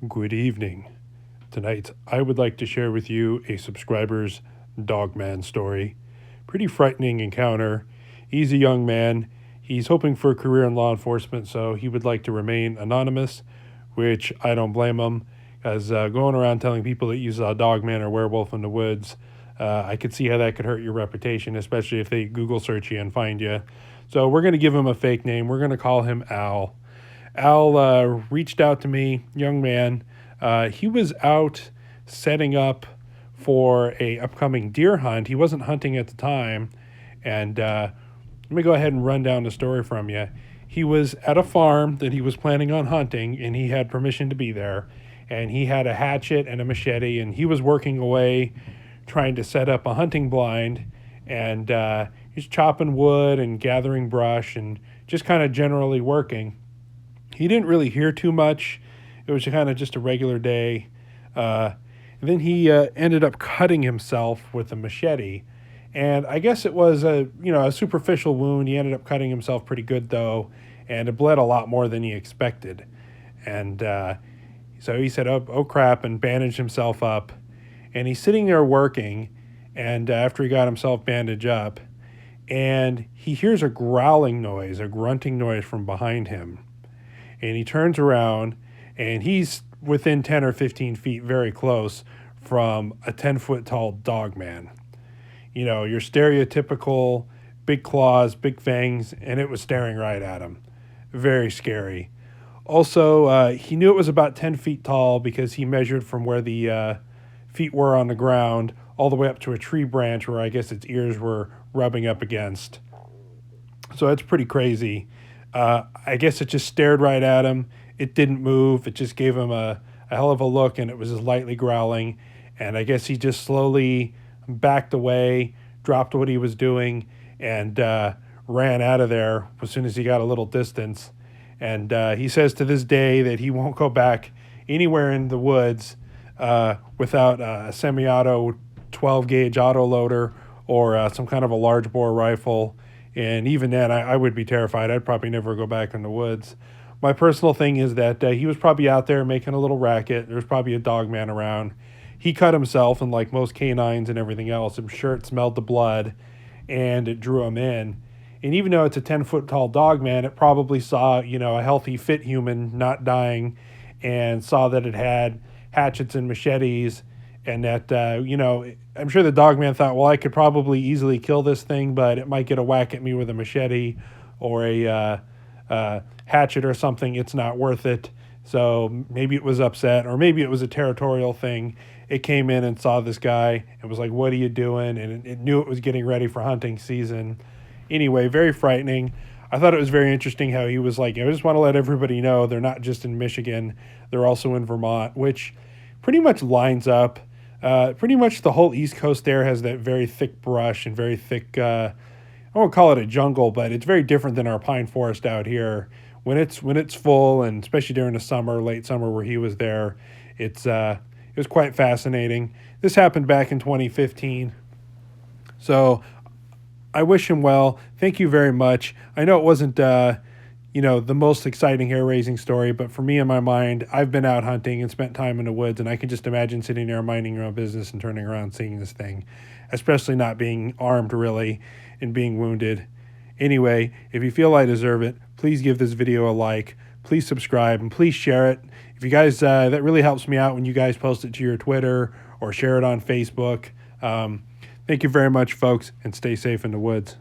Good evening. Tonight, I would like to share with you a subscriber's Dogman story. Pretty frightening encounter. He's a young man. He's hoping for a career in law enforcement, so he would like to remain anonymous, which I don't blame him, as going around telling people that you saw a dogman or werewolf in the woods, I could see how that could hurt your reputation, especially if they Google search you and find you. So we're going to give him a fake name. We're going to call him Al. Al reached out to me, young man. He was out setting up for a upcoming deer hunt. He wasn't hunting at the time, and let me go ahead and run down the story from you. He was at a farm that he was planning on hunting, and he had permission to be there. And he had a hatchet and a machete, and he was working away, trying to set up a hunting blind. And he's chopping wood and gathering brush and just kind of generally working. He didn't really hear too much. It was kind of just a regular day. And then he ended up cutting himself with a machete. And I guess it was a superficial wound. He ended up cutting himself pretty good though, and it bled a lot more than he expected. And so he said, oh crap, and bandaged himself up. And he's sitting there working, and after he got himself bandaged up, and he hears a growling noise, a grunting noise from behind him. And he turns around, and he's within 10 or 15 feet, very close, from a 10-foot tall dogman. You know, your stereotypical big claws, big fangs, and it was staring right at him. Very scary. Also, he knew it was about 10 feet tall because he measured from where the feet were on the ground all the way up to a tree branch where I guess its ears were rubbing up against. So that's pretty crazy. I guess it just stared right at him. It didn't move. It just gave him a hell of a look, and it was just lightly growling. And I guess he just slowly backed away, dropped what he was doing, and ran out of there as soon as he got a little distance. And he says to this day that he won't go back anywhere in the woods without a semi-auto 12-gauge autoloader or some kind of a large bore rifle. And even then, I would be terrified. I'd probably never go back in the woods. My personal thing is that he was probably out there making a little racket. There's probably a dog man around. He cut himself, and like most canines and everything else, I'm sure it smelled the blood, and it drew him in. And even though it's a 10-foot tall dog man, it probably saw, a healthy, fit human not dying, and saw that it had hatchets and machetes, and that, I'm sure the dog man thought, well, I could probably easily kill this thing, but it might get a whack at me with a machete or a hatchet or something. It's not worth it. So maybe it was upset, or maybe it was a territorial thing. It came in and saw this guy and was like, what are you doing? And it knew it was getting ready for hunting season. Anyway, very frightening. I thought it was very interesting how he was like, I just want to let everybody know they're not just in Michigan, they're also in Vermont, which pretty much lines up. Pretty much the whole East Coast there has that very thick brush and very thick, I won't call it a jungle, but it's very different than our pine forest out here. When it's full, and especially during the summer, late summer where he was there, it was quite fascinating. This happened back in 2015. So I wish him well. Thank you very much. I know it wasn't, the most exciting hair-raising story, but for me in my mind, I've been out hunting and spent time in the woods, and I can just imagine sitting there minding your own business and turning around seeing this thing, especially not being armed really and being wounded. Anyway, if you feel I deserve it, please give this video a like, please subscribe, and please share it. If you guys, that really helps me out when you guys post it to your Twitter or share it on Facebook. Thank you very much, folks, and stay safe in the woods.